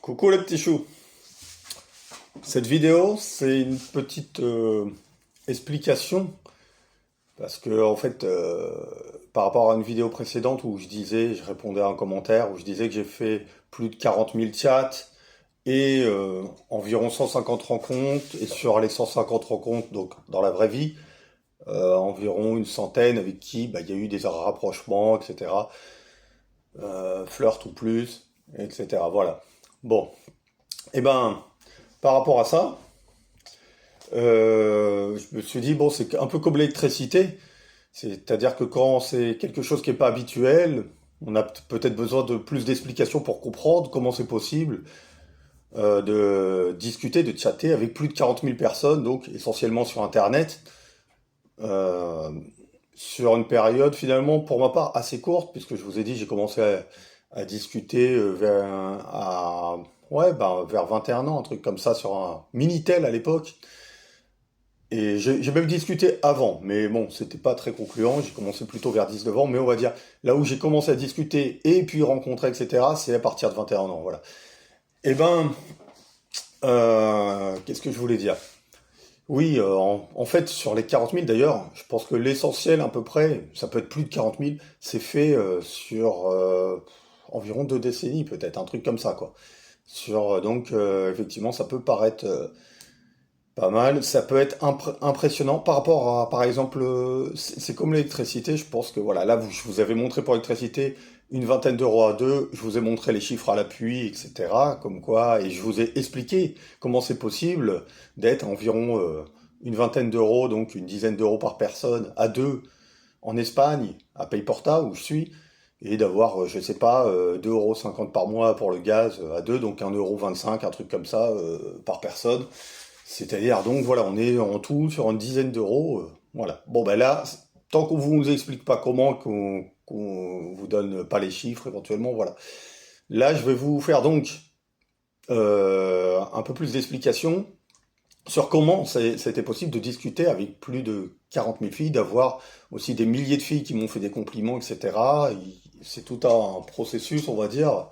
Coucou les petits choux. Cette vidéo, c'est une petite explication parce que en fait, par rapport à une vidéo précédente où je répondais à un commentaire où je disais que j'ai fait plus de 40 000 chats et environ 150 rencontres et sur les 150 rencontres, donc dans la vraie vie, environ une centaine avec qui il y a eu des rapprochements, etc. Flirt ou plus, etc. Voilà. Bon, et ben. Par rapport à ça, je me suis dit, bon, c'est un peu comme l'électricité, c'est-à-dire que quand c'est quelque chose qui n'est pas habituel, on a peut-être besoin de plus d'explications pour comprendre comment c'est possible de discuter, de chatter avec plus de 40 000 personnes, donc essentiellement sur Internet, euh, sur une période finalement, pour ma part, assez courte, puisque je vous ai dit, j'ai commencé à discuter vers 21 ans, un truc comme ça, sur un Minitel à l'époque. Et j'ai même discuté avant, mais bon, c'était pas très concluant. J'ai commencé plutôt vers 19 ans, mais on va dire, là où j'ai commencé à discuter et puis rencontrer, etc., c'est à partir de 21 ans, voilà. Eh ben, qu'est-ce que je voulais dire? Oui, en fait, sur les 40 000 d'ailleurs, je pense que l'essentiel à peu près, ça peut être plus de 40 000, c'est fait sur environ 2 décennies peut-être, un truc comme ça, quoi. Effectivement, ça peut paraître pas mal, ça peut être impressionnant par rapport à, par exemple, c'est comme l'électricité, je pense que voilà, là, je vous avais montré pour l'électricité une vingtaine d'euros à deux, je vous ai montré les chiffres à l'appui, etc., comme quoi, et je vous ai expliqué comment c'est possible d'être environ une vingtaine d'euros, donc une dizaine d'euros par personne, à deux, en Espagne, à Payporta, où je suis, et d'avoir, je sais pas, 2,50 € par mois pour le gaz à deux, donc 1,25 €, un truc comme ça, par personne. C'est-à-dire, donc voilà, on est en tout sur une dizaine d'euros. Voilà. Bon, ben là, tant qu'on vous nous explique pas comment, qu'on vous donne pas les chiffres éventuellement, voilà. Là, je vais vous faire donc un peu plus d'explications sur comment c'était possible de discuter avec plus de 40 000 filles, d'avoir aussi des milliers de filles qui m'ont fait des compliments, etc. C'est tout un processus, on va dire,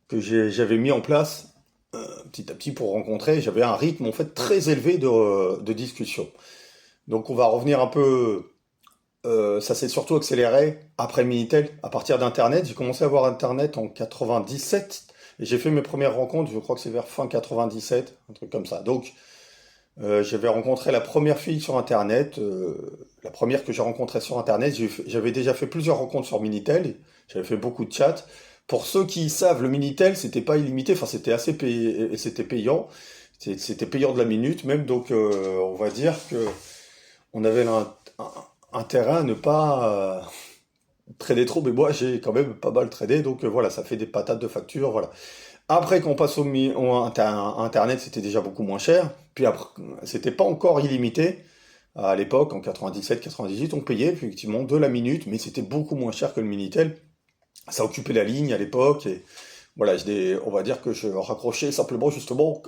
que j'avais mis en place petit à petit pour rencontrer. J'avais un rythme en fait très élevé de discussion. Donc on va revenir un peu. Ça s'est surtout accéléré après Minitel. À partir d'Internet, j'ai commencé à avoir Internet en 97 et j'ai fait mes premières rencontres. Je crois que c'est vers fin 97, un truc comme ça. Donc j'avais rencontré la première fille sur Internet, la première que j'ai rencontrée sur Internet. J'avais déjà fait plusieurs rencontres sur Minitel. J'avais fait beaucoup de chats. Pour ceux qui savent, le Minitel, c'était pas illimité. Enfin, c'était assez payé, c'était payant. C'était payant de la minute même. Donc, on va dire que on avait intérêt à ne pas trader trop. Mais moi, j'ai quand même pas mal tradé. Donc, voilà, ça fait des patates de facture. Voilà. Après, quand on passe Internet, c'était déjà beaucoup moins cher. Puis après, c'était pas encore illimité. À l'époque, en 97-98, on payait effectivement de la minute, mais c'était beaucoup moins cher que le Minitel. Ça occupait la ligne à l'époque. Et voilà, on va dire que je raccrochais simplement justement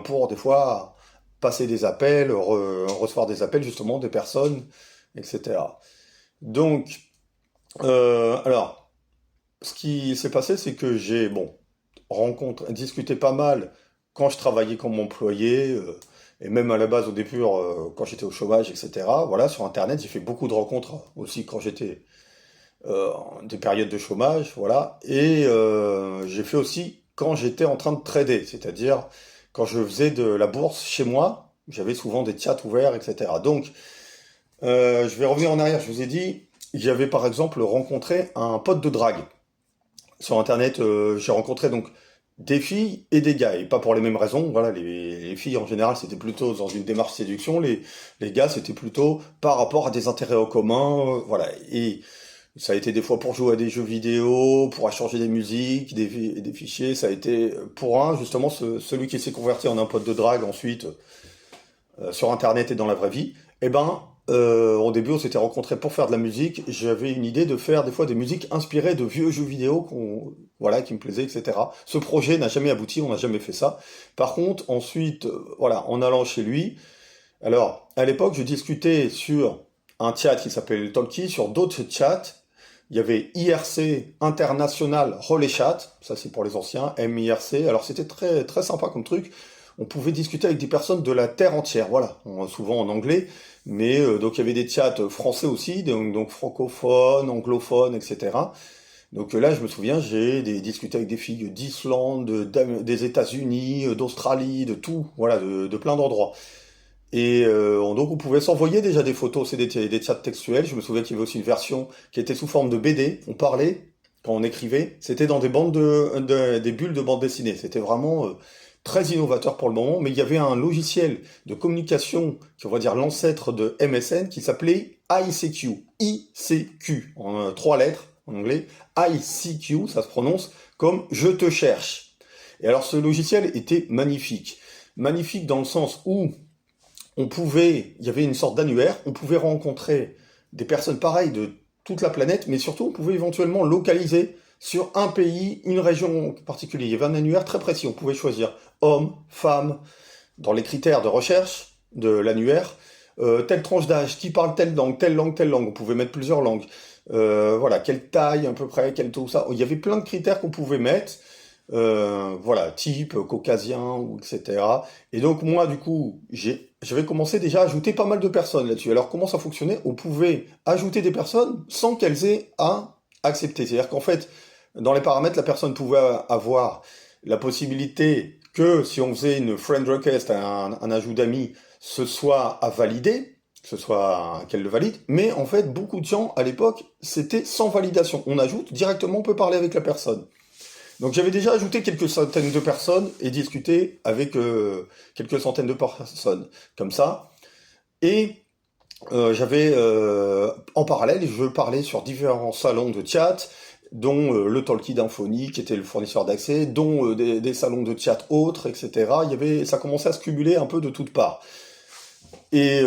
pour des fois passer des appels, recevoir des appels justement des personnes, etc. Donc, alors, ce qui s'est passé, c'est que j'ai, bon, discuté pas mal quand je travaillais comme employé, et même à la base au début, quand j'étais au chômage, etc. Voilà, sur Internet, j'ai fait beaucoup de rencontres aussi quand j'étais des périodes de chômage, voilà. Et j'ai fait aussi quand j'étais en train de trader, c'est-à-dire quand je faisais de la bourse chez moi, j'avais souvent des chats ouverts, etc. Donc, je vais revenir en arrière, je vous ai dit, j'avais par exemple rencontré un pote de drague. Sur Internet, j'ai rencontré donc des filles et des gars, et pas pour les mêmes raisons. Voilà, les filles en général, c'était plutôt dans une démarche séduction, les gars, c'était plutôt par rapport à des intérêts en commun, voilà. Et ça a été des fois pour jouer à des jeux vidéo, pour échanger des musiques, des fichiers. Ça a été pour justement, celui qui s'est converti en un pote de drague ensuite, sur Internet et dans la vraie vie. Eh ben, au début, on s'était rencontrés pour faire de la musique. J'avais une idée de faire des fois des musiques inspirées de vieux jeux vidéo voilà, qui me plaisaient, etc. Ce projet n'a jamais abouti, on n'a jamais fait ça. Par contre, ensuite, voilà, en allant chez lui, alors, à l'époque, je discutais sur un chat qui s'appelait Talkie, sur d'autres chats, Il y avait IRC International Relay Chat, ça c'est pour les anciens, MIRC. Alors c'était très très sympa comme truc. On pouvait discuter avec des personnes de la terre entière, voilà, souvent en anglais, mais donc il y avait des chats français aussi, donc francophones, anglophones, etc. Donc là, je me souviens, discuté avec des filles d'Islande, des États-Unis, d'Australie, de tout, voilà, de plein d'endroits. Et donc on pouvait s'envoyer déjà des photos, c'est des chats textuels. Je me souviens qu'il y avait aussi une version qui était sous forme de BD. On parlait quand on écrivait. C'était dans des bandes des bulles de bande dessinée. C'était vraiment très innovateur pour le moment. Mais il y avait un logiciel de communication, qui on va dire l'ancêtre de MSN, qui s'appelait ICQ. ICQ en trois lettres en anglais. ICQ, ça se prononce comme je te cherche. Et alors ce logiciel était magnifique. Magnifique dans le sens où il y avait une sorte d'annuaire, on pouvait rencontrer des personnes pareilles de toute la planète, mais surtout on pouvait éventuellement localiser sur un pays, une région particulière. Il y avait un annuaire très précis, on pouvait choisir homme, femme, dans les critères de recherche de l'annuaire, telle tranche d'âge, qui parle telle langue, telle langue, telle langue, on pouvait mettre plusieurs langues, voilà, quelle taille à peu près, quel tout ça, il y avait plein de critères qu'on pouvait mettre, voilà, type, caucasien, ou etc. Et donc moi, du coup, j'avais commencé déjà à ajouter pas mal de personnes là-dessus. Alors comment ça fonctionnait? On pouvait ajouter des personnes sans qu'elles aient à accepter. C'est-à-dire qu'en fait, dans les paramètres, la personne pouvait avoir la possibilité que si on faisait une friend request, un ajout d'amis, ce soit à valider, ce soit qu'elle le valide. Mais en fait, beaucoup de gens à l'époque, c'était sans validation. On ajoute directement, on peut parler avec la personne. Donc j'avais déjà ajouté quelques centaines de personnes et discuté avec quelques centaines de personnes comme ça. Et en parallèle, je parlais sur différents salons de chat, dont le Talkie d'Infony, qui était le fournisseur d'accès, dont des salons de chat autres, etc. Ça commençait à se cumuler un peu de toutes parts. Et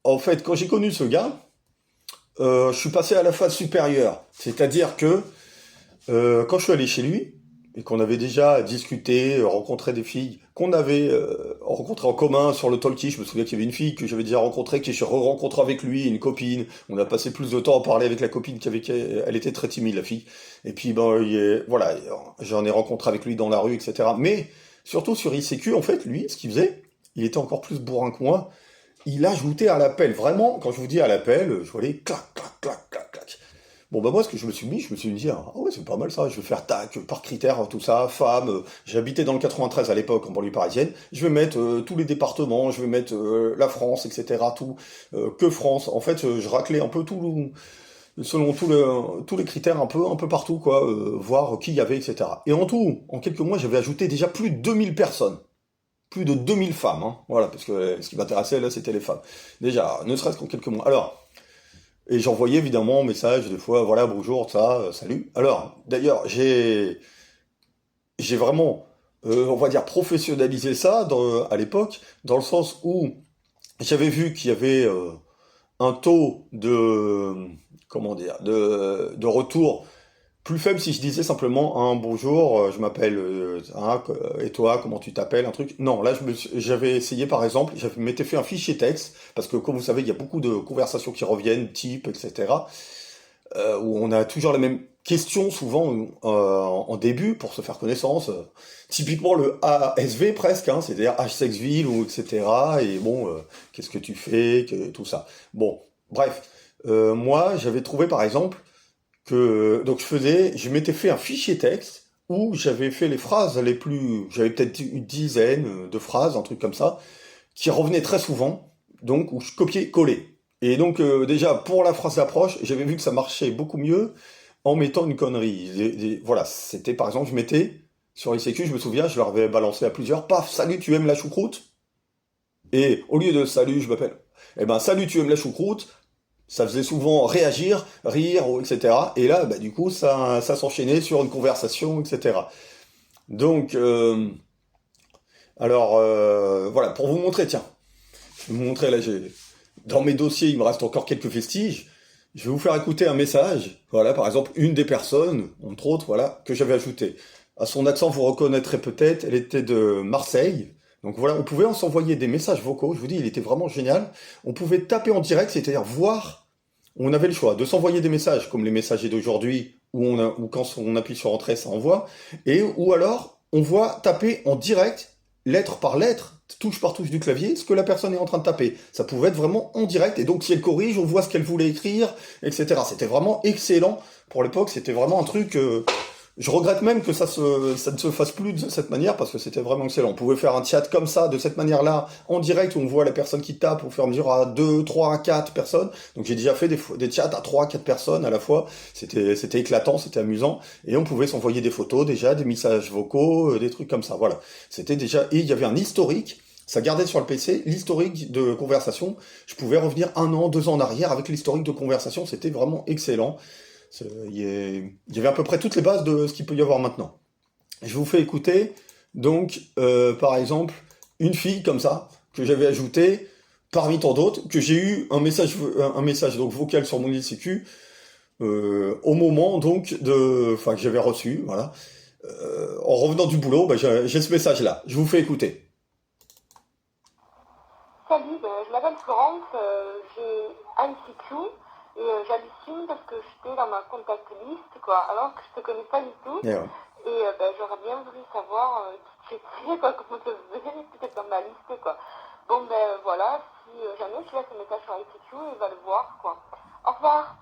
en fait, quand j'ai connu ce gars, je suis passé à la phase supérieure. C'est-à-dire que quand je suis allé chez lui, et qu'on avait déjà discuté, rencontré des filles qu'on avait rencontrées en commun sur le Talkie, je me souviens qu'il y avait une fille que j'avais déjà rencontrée, que j'ai re-rencontrée avec lui, une copine, on a passé plus de temps à parler avec la copine elle était très timide, la fille, et puis voilà, j'en ai rencontré avec lui dans la rue, etc. Mais surtout sur ICQ, en fait, lui, ce qu'il faisait, il était encore plus bourrin que moi, il ajoutait à l'appel, vraiment, quand je vous dis à l'appel, je voulais clac, clac, clac, clac, clac. Bon bah moi ce que je me suis dit, ah ouais c'est pas mal ça, je vais faire tac, par critères, tout ça, femme, j'habitais dans le 93 à l'époque en banlieue parisienne, je vais mettre tous les départements, je vais mettre la France, etc. Tout, que France. En fait je raclais un peu tout, selon tous les critères un peu partout quoi, voir qui il y avait, etc. Et en tout, en quelques mois j'avais ajouté déjà plus de 2000 personnes. Plus de 2000 femmes, hein. Voilà, parce que ce qui m'intéressait là c'était les femmes. Déjà, ne serait-ce qu'en quelques mois. Alors, et j'envoyais évidemment un message des fois, voilà, bonjour, ça, salut. Alors, d'ailleurs, j'ai vraiment, on va dire, professionnalisé ça à l'époque, dans le sens où j'avais vu qu'il y avait un taux comment dire, de retour plus faible si je disais simplement un bonjour, je m'appelle et toi, comment tu t'appelles, un truc. Non, là j'avais essayé par exemple, je m'étais fait un fichier texte, parce que comme vous savez, il y a beaucoup de conversations qui reviennent, type, etc., où on a toujours la même question souvent en début pour se faire connaissance. Typiquement le ASV presque, hein, c'est-à-dire H-Sexville ou etc. Et bon, qu'est-ce que tu fais, tout ça. Bon, bref, moi j'avais trouvé par exemple donc je m'étais fait un fichier texte où j'avais fait les phrases j'avais peut-être une dizaine de phrases, un truc comme ça, qui revenaient très souvent, donc où je copiais-collais. Et donc déjà pour la phrase d'approche, j'avais vu que ça marchait beaucoup mieux en mettant une connerie. Voilà, c'était par exemple, je mettais sur ICQ, je me souviens, je leur avais balancé à plusieurs, paf, salut, tu aimes la choucroute? Et au lieu de salut, je m'appelle, eh ben salut, tu aimes la choucroute? Ça faisait souvent réagir, rire, etc. Et là, bah, du coup, ça s'enchaînait sur une conversation, etc. Donc, alors, voilà, pour vous montrer, tiens, je vais vous montrer, là, dans mes dossiers, il me reste encore quelques vestiges. Je vais vous faire écouter un message. Voilà, par exemple, une des personnes, entre autres, voilà, que j'avais ajouté. À son accent, vous reconnaîtrez peut-être, elle était de Marseille. Donc voilà, on pouvait s'envoyer des messages vocaux, je vous dis, il était vraiment génial. On pouvait taper en direct, c'est-à-dire voir on avait le choix de s'envoyer des messages, comme les messagers d'aujourd'hui, où quand on appuie sur entrée, ça envoie, ou alors on voit taper en direct, lettre par lettre, touche par touche du clavier, ce que la personne est en train de taper. Ça pouvait être vraiment en direct, et donc si elle corrige, on voit ce qu'elle voulait écrire, etc. C'était vraiment excellent pour l'époque, c'était vraiment un truc... je regrette même que ça ne se fasse plus de cette manière parce que c'était vraiment excellent. On pouvait faire un chat comme ça, de cette manière-là, en direct, où on voit la personne qui tape au fur et à mesure à 2, 3, 4 personnes. Donc j'ai déjà fait des chats à 3, 4 personnes à la fois. C'était éclatant, c'était amusant. Et on pouvait s'envoyer des photos déjà, des messages vocaux, des trucs comme ça. Voilà. C'était déjà... Et il y avait un historique. Ça gardait sur le PC l'historique de conversation. Je pouvais revenir 1 an, 2 ans en arrière avec l'historique de conversation. C'était vraiment excellent. Il y avait à peu près toutes les bases de ce qu'il peut y avoir maintenant. Je vous fais écouter, donc, par exemple, une fille comme ça, que j'avais ajoutée, parmi tant d'autres, que j'ai eu un message donc, vocal sur mon ICQ, au moment donc que j'avais reçu, voilà. En revenant du boulot, bah, j'ai ce message-là. Je vous fais écouter. Salut, je m'appelle Florence, j'ai ICQ et j'hallucine parce que j'étais dans ma contact list, quoi, alors que je te connais pas du tout. Et, ouais. Et j'aurais bien voulu savoir qui tu étais, quoi, comment ça se faisait, peut-être dans ma liste, quoi. Bon, voilà, si jamais tu laisses un message sur ICQ, il va le voir, quoi. Au revoir.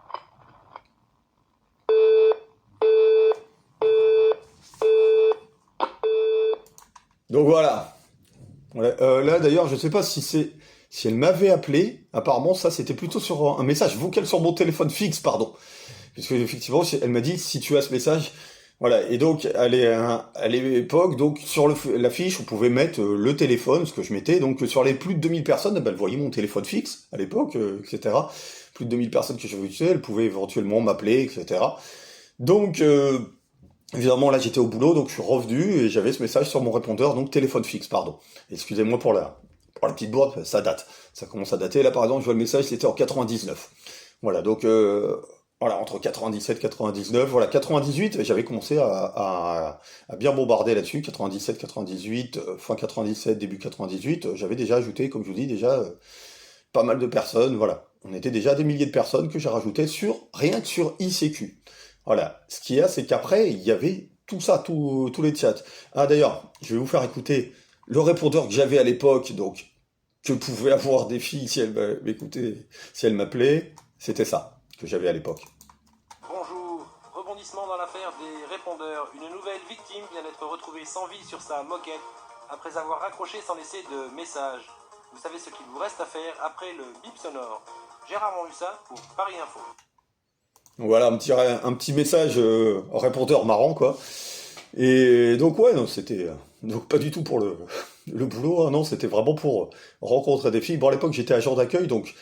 Donc voilà. Là d'ailleurs, je sais pas si elle m'avait appelé. Apparemment, ça c'était plutôt sur un message vocal sur mon téléphone fixe, pardon. Puisque effectivement, elle m'a dit si tu as ce message, voilà. Et donc à l'époque, donc sur la fiche, on pouvait mettre le téléphone, ce que je mettais. Donc sur les plus de 2000 personnes, elle voyait mon téléphone fixe à l'époque, etc. Plus de 2000 personnes que j'avais utilisées, elle pouvait éventuellement m'appeler, etc. Donc évidemment, là, j'étais au boulot, donc je suis revenu et j'avais ce message sur mon répondeur, donc téléphone fixe, pardon. Excusez-moi pour la petite bourde, ça date. Ça commence à dater. Là, par exemple, je vois le message, c'était en 99. Voilà, donc, voilà, entre 97 et 99, voilà, 98, j'avais commencé à bien bombarder là-dessus. 97, 98, fin 97, début 98, j'avais déjà ajouté, comme je vous dis, déjà pas mal de personnes, voilà. On était déjà des milliers de personnes que j'ai rajoutées rien que sur ICQ. Voilà. Ce qu'il y a, c'est qu'après, il y avait tout ça, tous les chats. Ah d'ailleurs, je vais vous faire écouter le répondeur que j'avais à l'époque, donc que pouvaient avoir des filles si elles m'écoutaient, si elles m'appelaient. C'était ça que j'avais à l'époque. Bonjour, rebondissement dans l'affaire des répondeurs. Une nouvelle victime vient d'être retrouvée sans vie sur sa moquette après avoir raccroché sans laisser de message. Vous savez ce qu'il vous reste à faire après le bip sonore. J'ai rarement vu ça pour Paris Info. Voilà, un petit message répondeur marrant, quoi. Et donc, ouais, non, c'était donc pas du tout pour le boulot, hein, non, c'était vraiment pour rencontrer des filles. Bon, à l'époque, j'étais agent d'accueil, donc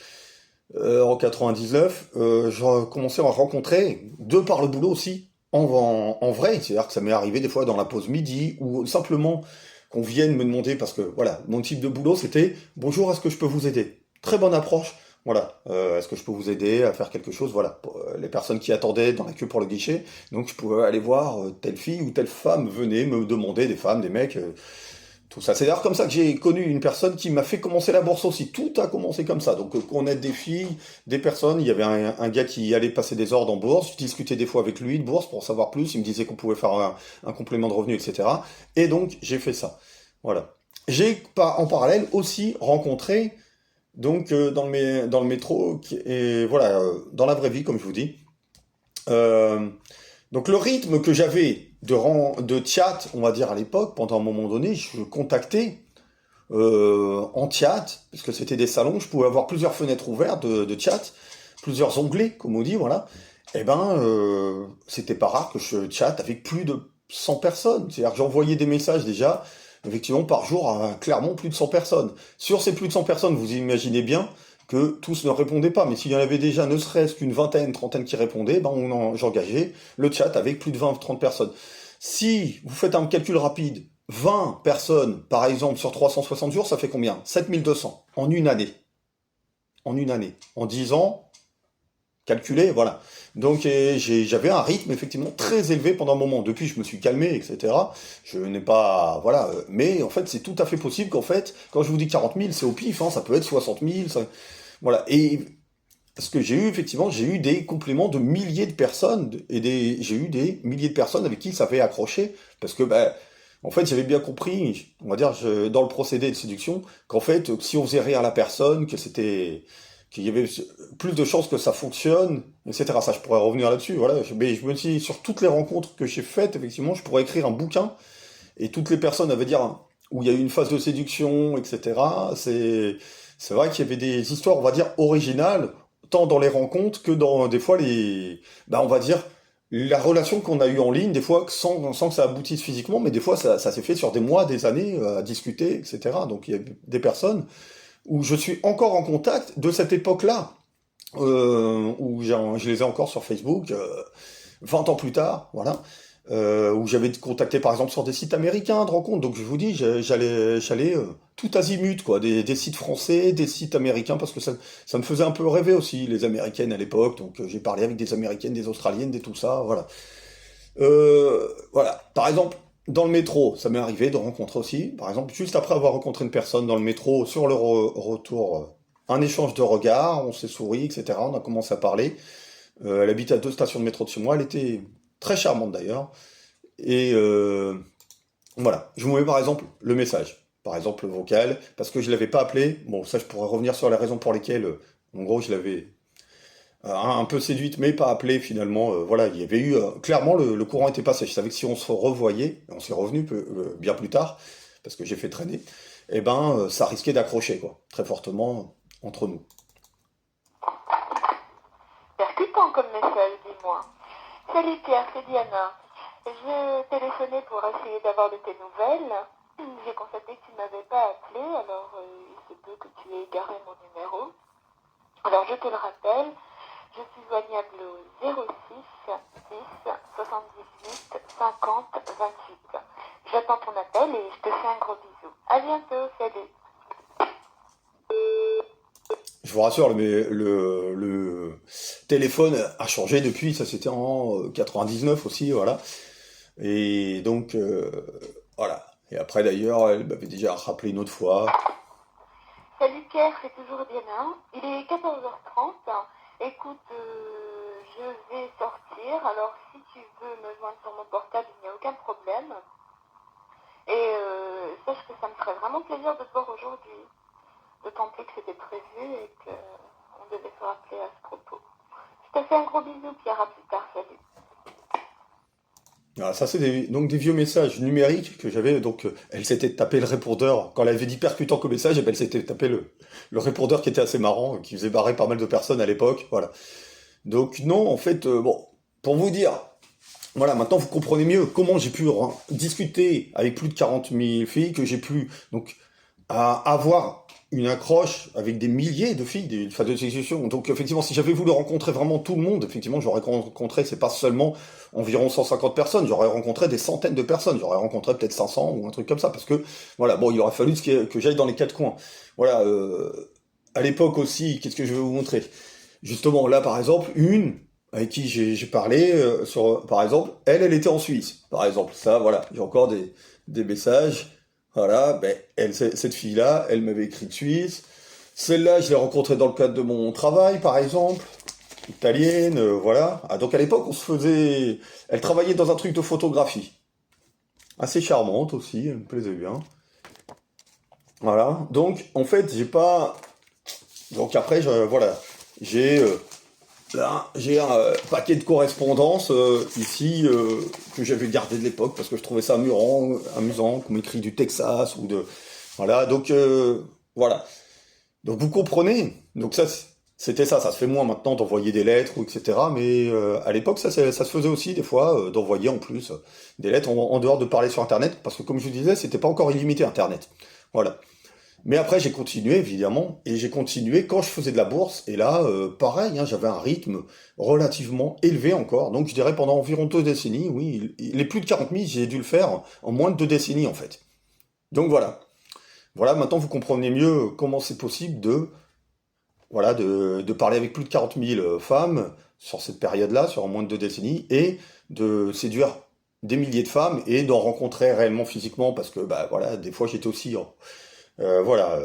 en 99, je commençais à en rencontrer, de par le boulot aussi, en vrai. C'est-à-dire que ça m'est arrivé des fois dans la pause midi, ou simplement qu'on vienne me demander, parce que voilà, mon type de boulot, c'était «Bonjour, est-ce que je peux vous aider?» Très bonne approche. Voilà, est-ce que je peux vous aider à faire quelque chose? Voilà, pour, les personnes qui attendaient dans la queue pour le guichet, donc je pouvais aller voir telle fille ou telle femme venait me demander, des femmes, des mecs, tout ça. C'est d'ailleurs comme ça que j'ai connu une personne qui m'a fait commencer la bourse aussi. Tout a commencé comme ça. Donc qu'on aide des filles, des personnes. Il y avait un gars qui allait passer des ordres en bourse. Je discutais des fois avec lui de bourse pour savoir plus. Il me disait qu'on pouvait faire un complément de revenu, etc. Et donc j'ai fait ça. Voilà. J'ai en parallèle aussi rencontré donc dans le métro et voilà dans la vraie vie comme je vous dis. Donc le rythme que j'avais de chat, on va dire à l'époque, pendant un moment donné, je contactais en chat, parce que c'était des salons, je pouvais avoir plusieurs fenêtres ouvertes de chat, plusieurs onglets, comme on dit, voilà. Et ben, c'était pas rare que je chatte avec plus de 100 personnes. C'est-à-dire que j'envoyais des messages déjà, effectivement, par jour à clairement plus de 100 personnes. Sur ces plus de 100 personnes, vous imaginez bien que tous ne répondaient pas, mais s'il y en avait déjà ne serait-ce qu'une vingtaine, trentaine qui répondaient, ben j'engageais le chat avec plus de 20, 30 personnes. Si vous faites un calcul rapide, 20 personnes, par exemple, sur 360 jours, ça fait combien? 7200 en une année. En une année. En 10 ans, calculé, voilà. Donc j'avais un rythme effectivement très élevé pendant un moment. Depuis, je me suis calmé, etc. Je n'ai pas, voilà. Mais en fait, c'est tout à fait possible qu'en fait, quand je vous dis 40 000, c'est au pif. Hein, ça peut être 60 000. Voilà. Et parce que j'ai eu des compléments de milliers de personnes, j'ai eu des milliers de personnes avec qui ça avait accroché, parce que, ben, en fait, j'avais bien compris, on va dire, dans le procédé de séduction, qu'en fait, si on faisait rire la personne, qu'il y avait plus de chances que ça fonctionne, etc. Ça, je pourrais revenir là-dessus, voilà. Mais je me dis, sur toutes les rencontres que j'ai faites, effectivement, je pourrais écrire un bouquin, et toutes les personnes, à veut dire, où il y a eu une phase de séduction, etc. C'est vrai qu'il y avait des histoires, on va dire, originales, tant dans les rencontres que dans, des fois, on va dire, la relation qu'on a eue en ligne, des fois, sans que ça aboutisse physiquement, mais des fois, ça s'est fait sur des mois, des années, à discuter, etc. Donc, il y a des personnes où je suis encore en contact de cette époque-là, je les ai encore sur Facebook, 20 ans plus tard, voilà, où j'avais contacté par exemple sur des sites américains de rencontres. Donc je vous dis, j'allais tout azimut, quoi, des sites français, des sites américains, parce que ça me faisait un peu rêver aussi, les américaines à l'époque. Donc j'ai parlé avec des américaines, des australiennes, des tout ça, voilà. Voilà, par exemple, dans le métro, ça m'est arrivé de rencontrer aussi, par exemple, juste après avoir rencontré une personne dans le métro, sur le retour, un échange de regards, on s'est souri, etc. On a commencé à parler. Elle habitait à 2 stations de métro de chez moi, elle était très charmante d'ailleurs. Et voilà, je vous mets par exemple le message, par exemple le vocal, parce que je l'avais pas appelé. Bon, ça je pourrais revenir sur les raisons pour lesquelles, en gros, je l'avais un peu séduite, mais pas appelée finalement. Voilà, il y avait eu clairement le courant était passé. Je savais que si on se revoyait, on s'est revenu bien plus tard, parce que j'ai fait traîner, et ben ça risquait d'accrocher quoi, très fortement entre nous. Percutant comme message, dis-moi. Salut Pierre, c'est Diana. Je téléphonais pour essayer d'avoir de tes nouvelles. J'ai constaté que tu ne m'avais pas appelé, alors il se peut que tu aies égaré mon numéro. Alors je te le rappelle, je suis joignable au 06 10 78 50 28. J'attends ton appel et je te fais un gros bisou. À bientôt, salut. Je vous rassure, mais le téléphone a changé depuis, ça c'était en 99 aussi, voilà. Et donc, voilà. Et après d'ailleurs, elle m'avait déjà rappelé une autre fois. Salut Pierre, c'est toujours Diana. Il est 14h30. Écoute, je vais sortir. Alors si tu veux me joindre sur mon portable, il n'y a aucun problème. Et sache que ça me ferait vraiment plaisir de te voir aujourd'hui. D'autant plus que c'était prévu et qu'on devait se rappeler à ce propos. Je te fais un gros bisou Pierre, à plus tard, salut. Ah, ça, c'est donc des vieux messages numériques que j'avais. Donc, elle s'était tapé le répondeur. Quand elle avait dit percutant comme message, eh ben, elle s'était tapé le répondeur qui était assez marrant, qui faisait barrer pas mal de personnes à l'époque. Voilà. Donc, non, en fait, bon, pour vous dire, voilà, maintenant vous comprenez mieux comment j'ai pu discuter avec plus de 40 000 filles, que j'ai pu donc avoir une accroche avec des milliers de filles, des phases de séduction. Donc effectivement, si j'avais voulu rencontrer vraiment tout le monde, effectivement, j'aurais rencontré, c'est pas seulement environ 150 personnes, j'aurais rencontré des centaines de personnes, j'aurais rencontré peut-être 500 ou un truc comme ça, parce que, voilà, bon, il aurait fallu que j'aille dans les quatre coins. Voilà, à l'époque aussi, qu'est-ce que je vais vous montrer? Justement, là, par exemple, une avec qui j'ai parlé, par exemple, elle était en Suisse, par exemple. Ça, voilà, j'ai encore des messages. Voilà, ben, cette fille-là, elle m'avait écrit de Suisse. Celle-là, je l'ai rencontrée dans le cadre de mon travail, par exemple. Italienne, voilà. Ah, donc à l'époque, on se faisait... Elle travaillait dans un truc de photographie. Assez charmante aussi, elle me plaisait bien. Voilà. Donc, en fait, j'ai pas... Donc après, voilà. Là, j'ai un paquet de correspondances ici que j'avais gardé de l'époque parce que je trouvais ça amusant qu'on m'écrit du Texas ou de voilà donc voilà donc vous comprenez donc c'était ça se fait moins maintenant d'envoyer des lettres ou etc mais à l'époque ça se faisait aussi des fois d'envoyer en plus des lettres en dehors de parler sur internet parce que comme je vous disais c'était pas encore illimité internet voilà. Mais après, j'ai continué, évidemment, et j'ai continué quand je faisais de la bourse, et là, pareil, hein, j'avais un rythme relativement élevé encore, donc je dirais pendant environ 2 décennies, oui, les plus de 40 000, j'ai dû le faire en moins de 2 décennies, en fait. Donc voilà. Voilà, maintenant vous comprenez mieux comment c'est possible voilà, de parler avec plus de 40 000 femmes sur cette période-là, sur moins de 2 décennies, et de séduire des milliers de femmes, et d'en rencontrer réellement physiquement, parce que, bah voilà, des fois j'étais aussi... voilà,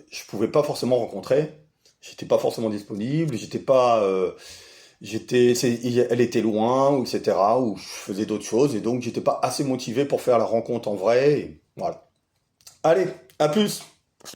je pouvais pas forcément rencontrer j'étais pas forcément disponible, j'étais pas, elle était loin, ou etc., ou je faisais d'autres choses, et donc j'étais pas assez motivé pour faire la rencontre en vrai, et voilà. Allez, à plus!